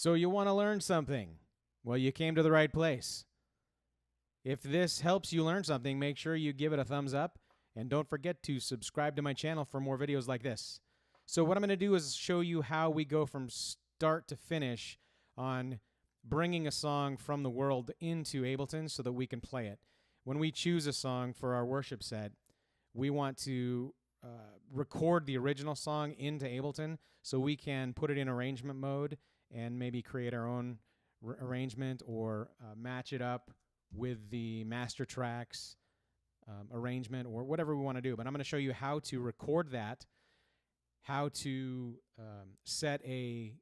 So you want to learn something? Well, you came to the right place. If this helps you learn something, make sure you give it a thumbs up, and don't forget to subscribe to my channel for more videos like this. So what I'm going to do is show you how we go from start to finish on bringing a song from the world into Ableton so that we can play it. When we choose a song for our worship set, we want to record the original song into Ableton so we can put it in arrangement mode and maybe create our own arrangement or match it up with the master tracks arrangement or whatever we want to do. But I'm going to show you how to record that, how to set a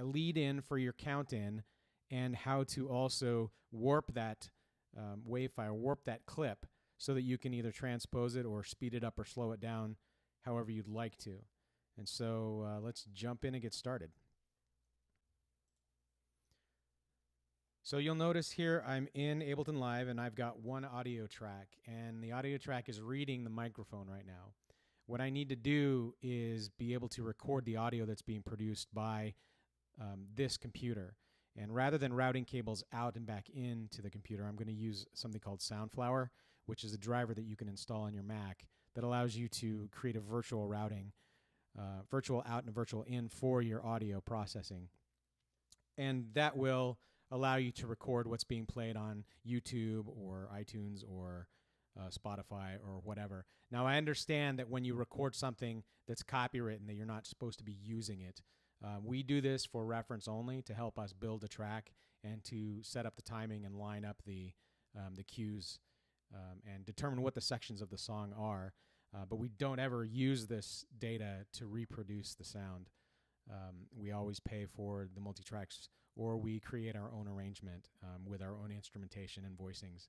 lead in for your count in, and how to also warp that wave file, warp that clip so that you can either transpose it or speed it up or slow it down however you'd like to. And so let's jump in and get started. So you'll notice here I'm in Ableton Live and I've got one audio track, and the audio track is reading the microphone right now. What I need to do is be able to record the audio that's being produced by this computer. And rather than routing cables out and back into the computer, I'm going to use something called Soundflower, which is a driver that you can install on your Mac that allows you to create a virtual routing, virtual out and virtual in for your audio processing. And that will allow you to record what's being played on YouTube or iTunes or Spotify or whatever. Now, I understand that when you record something that's copywritten, that you're not supposed to be using it. We do this for reference only to help us build a track and to set up the timing and line up the cues and determine what the sections of the song are. But we don't ever use this data to reproduce the sound. We always pay for the multi-tracks, or we create our own arrangement with our own instrumentation and voicings.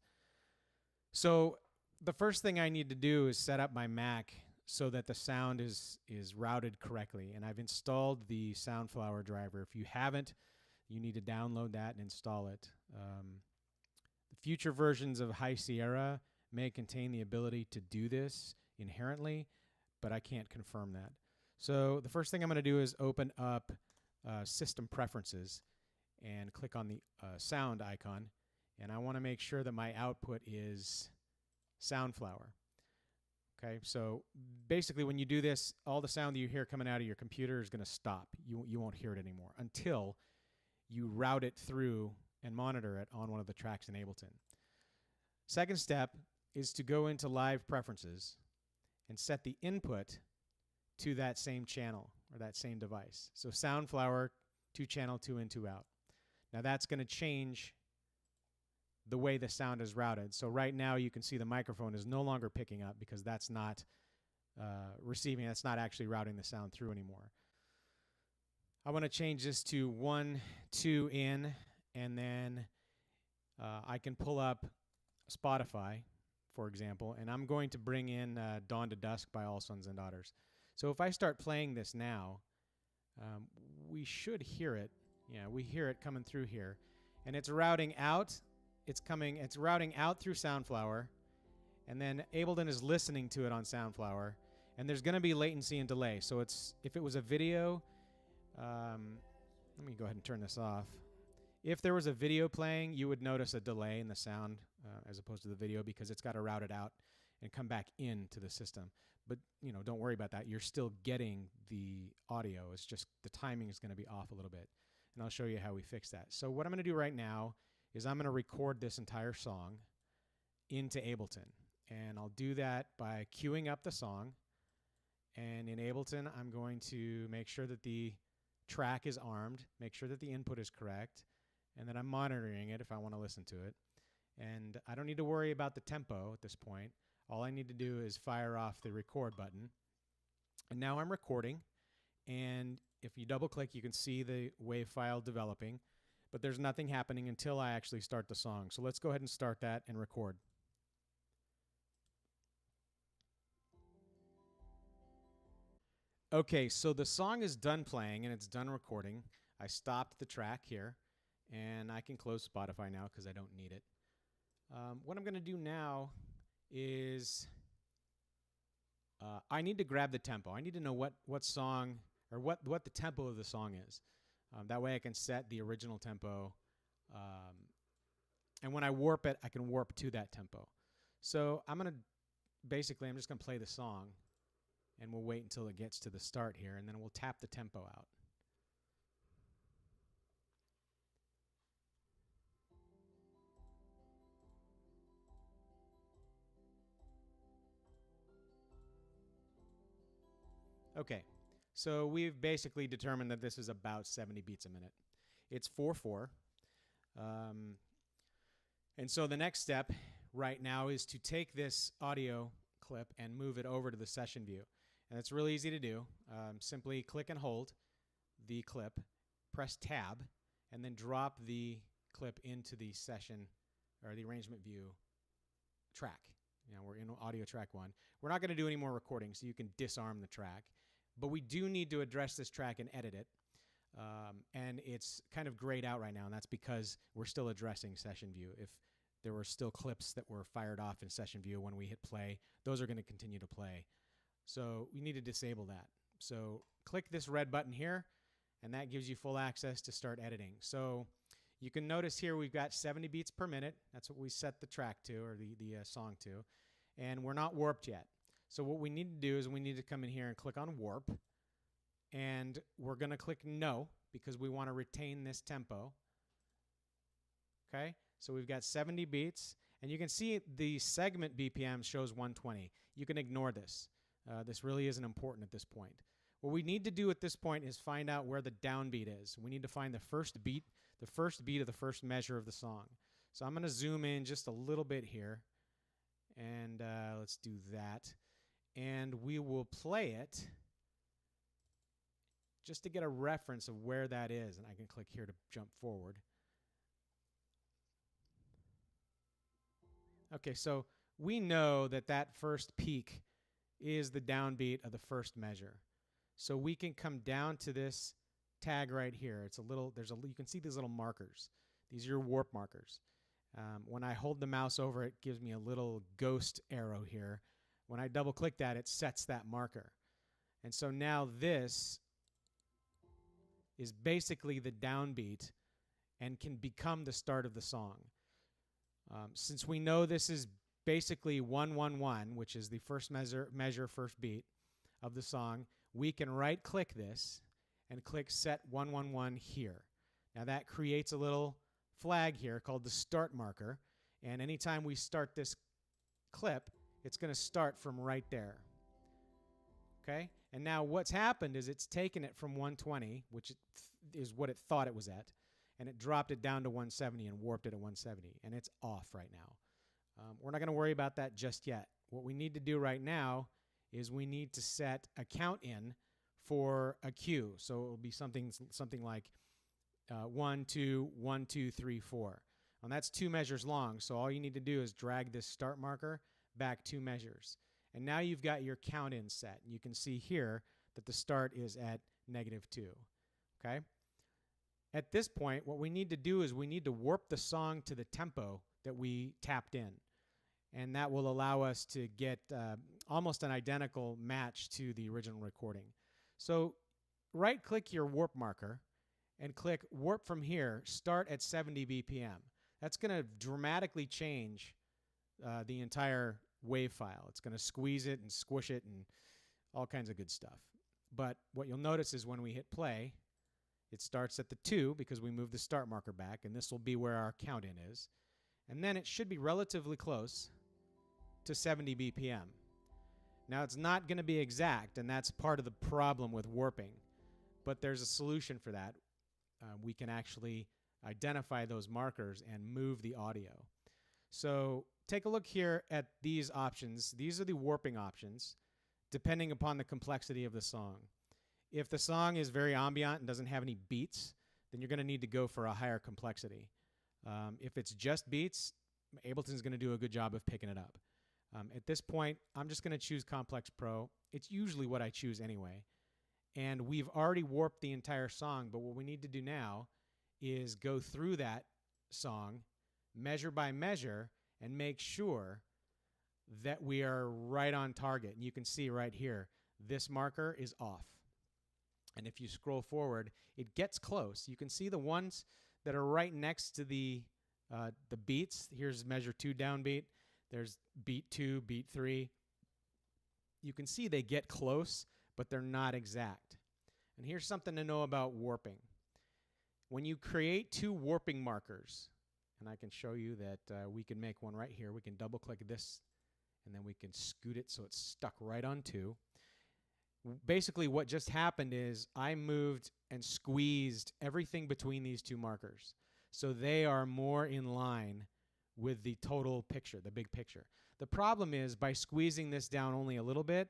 So the first thing I need to do is set up my Mac so that the sound is routed correctly. And I've installed the Soundflower driver. If you haven't, you need to download that and install it. The future versions of High Sierra may contain the ability to do this inherently, but I can't confirm that. So the first thing I'm going to do is open up System Preferences and click on the sound icon. And I want to make sure that my output is Soundflower. Okay, so basically when you do this, all the sound that you hear coming out of your computer is going to stop. You won't hear it anymore until you route it through and monitor it on one of the tracks in Ableton. Second step is to go into Live Preferences and set the input to that same channel or that same device. So Soundflower, 2-channel, 2 in, 2 out. Now that's going to change the way the sound is routed. So right now you can see the microphone is no longer picking up because that's not receiving, that's not actually routing the sound through anymore. I want to change this to 1, 2 in, and then I can pull up Spotify, for example, and I'm going to bring in Dawn to Dusk by All Sons and Daughters. So if I start playing this now, we should hear it. Yeah, we hear it coming through here. And it's routing out. It's routing out through Soundflower, and then Ableton is listening to it on Soundflower, and there's going to be latency and delay. So if it was a video, let me go ahead and turn this off. If there was a video playing, you would notice a delay in the sound as opposed to the video because it's got to route it out and come back into the system. But don't worry about that. You're still getting the audio. It's just the timing is going to be off a little bit, and I'll show you how we fix that. So what I'm going to do right now is I'm going to record this entire song into Ableton. And I'll do that by queuing up the song. And in Ableton, I'm going to make sure that the track is armed, make sure that the input is correct, and that I'm monitoring it if I want to listen to it. And I don't need to worry about the tempo at this point. All I need to do is fire off the record button. And now I'm recording. And if you double click, you can see the WAV file developing. But there's nothing happening until I actually start the song. So let's go ahead and start that and record. Okay, so the song is done playing and it's done recording. I stopped the track here, and I can close Spotify now because I don't need it. What I'm going to do now is I need to grab the tempo. I need to know what song or what the tempo of the song is. That way I can set the original tempo. And when I warp it, I can warp to that tempo. So I'm just going to play the song, and we'll wait until it gets to the start here, and then we'll tap the tempo out. Okay, so we've basically determined that this is about 70 beats a minute. It's 4/4. And so the next step right now is to take this audio clip and move it over to the session view. And it's really easy to do. Simply click and hold the clip, press tab, and then drop the clip into the session or the arrangement view track. We're in audio track 1. We're not going to do any more recording, so you can disarm the track. But we do need to address this track and edit it. And it's kind of grayed out right now, and that's because we're still addressing session view. If there were still clips that were fired off in session view when we hit play, those are going to continue to play. So we need to disable that. So click this red button here, and that gives you full access to start editing. So you can notice here we've got 70 beats per minute. That's what we set the track to, or the song to. And we're not warped yet. So what we need to do is we need to come in here and click on warp. And we're going to click no because we want to retain this tempo. Okay, so we've got 70 beats. And you can see the segment BPM shows 120. You can ignore this. This really isn't important at this point. What we need to do at this point is find out where the downbeat is. We need to find the first beat of the first measure of the song. So I'm going to zoom in just a little bit here. And let's do that. And we will play it just to get a reference of where that is. And I can click here to jump forward. Okay, so we know that that first peak is the downbeat of the first measure. So we can come down to this tag right here. It's a little, you can see these little markers. These are your warp markers. When I hold the mouse over, it gives me a little ghost arrow here. When I double click that, it sets that marker. And so now this is basically the downbeat and can become the start of the song. Since we know this is basically 1-1-1, which is the first measure, first beat of the song, we can right-click this and click Set 1-1-1 here. Now that creates a little flag here called the start marker, and anytime we start this clip, it's going to start from right there. Okay? And now what's happened is it's taken it from 120, which is what it thought it was at, and it dropped it down to 170 and warped it at 170, and it's off right now. We're not going to worry about that just yet. What we need to do right now is we need to set a count in for a cue. So it will be something like 1, 2, 1, 2, 3, 4. And that's 2 measures long, so all you need to do is drag this start marker back 2 measures. And now you've got your count in set. You can see here that the start is at -2. Okay? At this point, what we need to do is we need to warp the song to the tempo that we tapped in. And that will allow us to get almost an identical match to the original recording. So right-click your warp marker and click warp from here, start at 70 BPM. That's going to dramatically change the entire wave file. It's going to squeeze it and squish it and all kinds of good stuff. But what you'll notice is when we hit play, it starts at the 2 because we moved the start marker back, and this will be where our count in is. And then it should be relatively close to 70 BPM. Now it's not going to be exact, and that's part of the problem with warping. But there's a solution for that. We can actually identify those markers and move the audio. So take a look here at these options. These are the warping options, depending upon the complexity of the song. If the song is very ambient and doesn't have any beats, then you're going to need to go for a higher complexity. If it's just beats, Ableton's going to do a good job of picking it up. At this point, I'm just going to choose Complex Pro. It's usually what I choose anyway. And we've already warped the entire song, but what we need to do now is go through that song, measure by measure, and make sure that we are right on target. And you can see right here, this marker is off. And if you scroll forward, it gets close. You can see the ones that are right next to the beats. Here's measure 2 downbeat. There's beat 2, beat 3. You can see they get close, but they're not exact. And here's something to know about warping. When you create 2 warping markers, and I can show you that we can make one right here. We can double click this, and then we can scoot it so it's stuck right on 2. Basically, what just happened is I moved and squeezed everything between these 2 markers. So they are more in line with the total picture, the big picture. The problem is by squeezing this down only a little bit,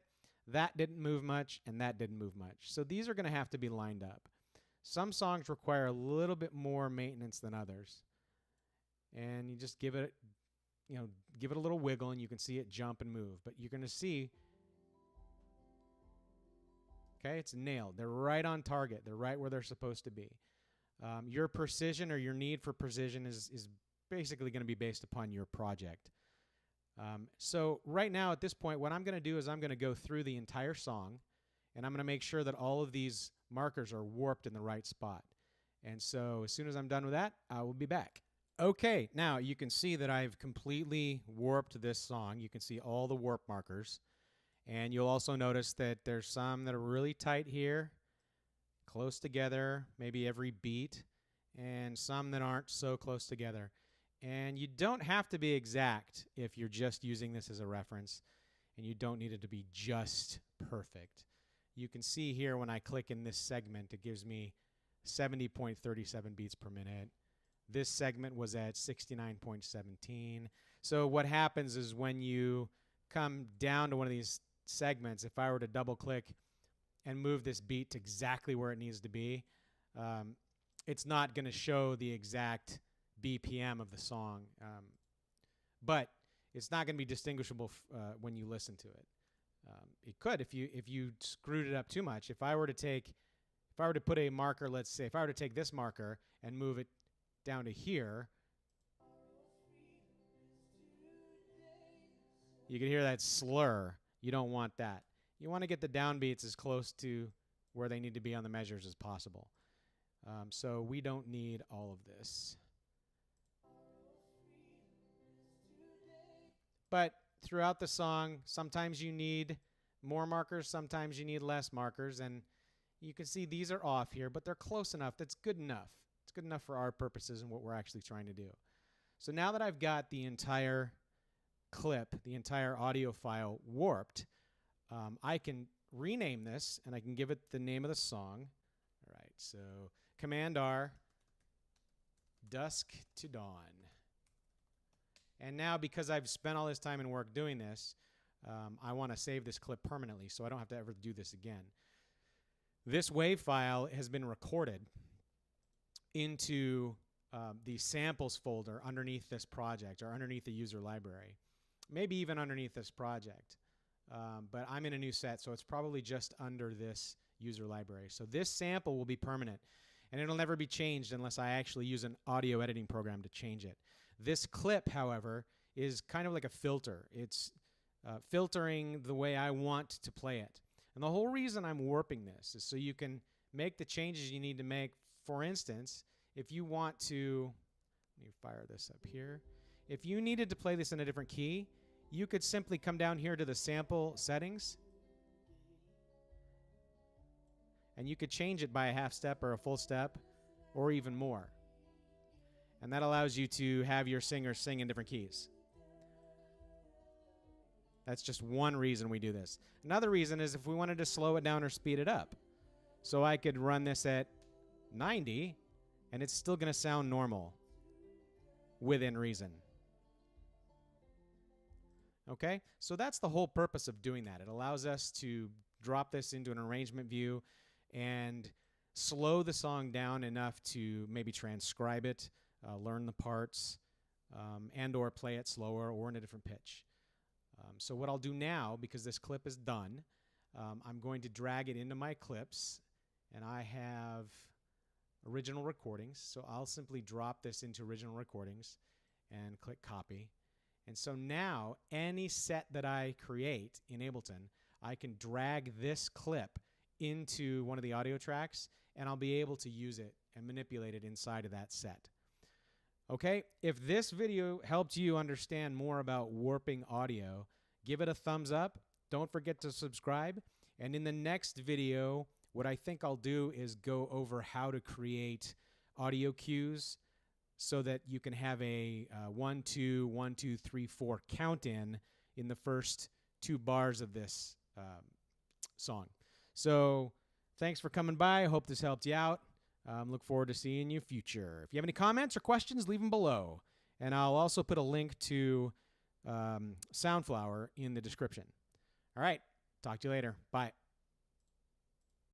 that didn't move much and that didn't move much. So these are going to have to be lined up. Some songs require a little bit more maintenance than others. And you just give it, give it a little wiggle and you can see it jump and move. But you're going to see, okay, it's nailed. They're right on target. They're right where they're supposed to be. Your precision or your need for precision is basically going to be based upon your project. So right now at this point, what I'm going to do is I'm going to go through the entire song, and I'm going to make sure that all of these markers are warped in the right spot. And so as soon as I'm done with that, I will be back. Okay, now you can see that I've completely warped this song. You can see all the warp markers. And you'll also notice that there's some that are really tight here, close together, maybe every beat, and some that aren't so close together. And you don't have to be exact if you're just using this as a reference, and you don't need it to be just perfect. You can see here when I click in this segment, it gives me 70.37 beats per minute. This segment was at 69.17. So what happens is when you come down to one of these segments, if I were to double click and move this beat to exactly where it needs to be, it's not going to show the exact BPM of the song, but it's not going to be distinguishable when you listen to it. It could if you screwed it up too much. If I were to put a marker, let's say if I were to take this marker and move it down to here, you can hear that slur. You don't want that. You want to get the downbeats as close to where they need to be on the measures as possible. So we don't need all of this. But throughout the song, sometimes you need more markers, sometimes you need less markers, and you can see these are off here, but they're close enough. That's good enough. It's good enough for our purposes and what we're actually trying to do. So now that I've got the entire clip, the entire audio file warped, I can rename this and I can give it the name of the song. All right, so Command R, Dusk to Dawn. And now because I've spent all this time and work doing this, I want to save this clip permanently so I don't have to ever do this again. This WAV file has been recorded into the samples folder underneath this project or underneath the user library, maybe even underneath this project. But I'm in a new set, so it's probably just under this user library. So this sample will be permanent, and it'll never be changed unless I actually use an audio editing program to change it. This clip, however, is kind of like a filter. It's filtering the way I want to play it. And the whole reason I'm warping this is so you can make the changes you need to make. For instance, if you want to, let me fire this up here. If you needed to play this in a different key, you could simply come down here to the sample settings, and you could change it by a half step or a full step or even more. And that allows you to have your singer sing in different keys. That's just one reason we do this. Another reason is if we wanted to slow it down or speed it up. So I could run this at 90, and it's still going to sound normal within reason. Okay? So that's the whole purpose of doing that. It allows us to drop this into an arrangement view and slow the song down enough to maybe transcribe it, learn the parts, and or play it slower or in a different pitch. So what I'll do now, because this clip is done, I'm going to drag it into my clips, and I have original recordings. So I'll simply drop this into original recordings and click copy. And so now any set that I create in Ableton, I can drag this clip into one of the audio tracks, and I'll be able to use it and manipulate it inside of that set. Okay, if this video helped you understand more about warping audio, give it a thumbs up. Don't forget to subscribe. And in the next video, what I think I'll do is go over how to create audio cues so that you can have a 1, 2, 1, 2, 3, 4 count in the first 2 bars of this song. So thanks for coming by. I hope this helped you out. Look forward to seeing you future. If you have any comments or questions, leave them below. And I'll also put a link to Soundflower in the description. All right. Talk to you later. Bye.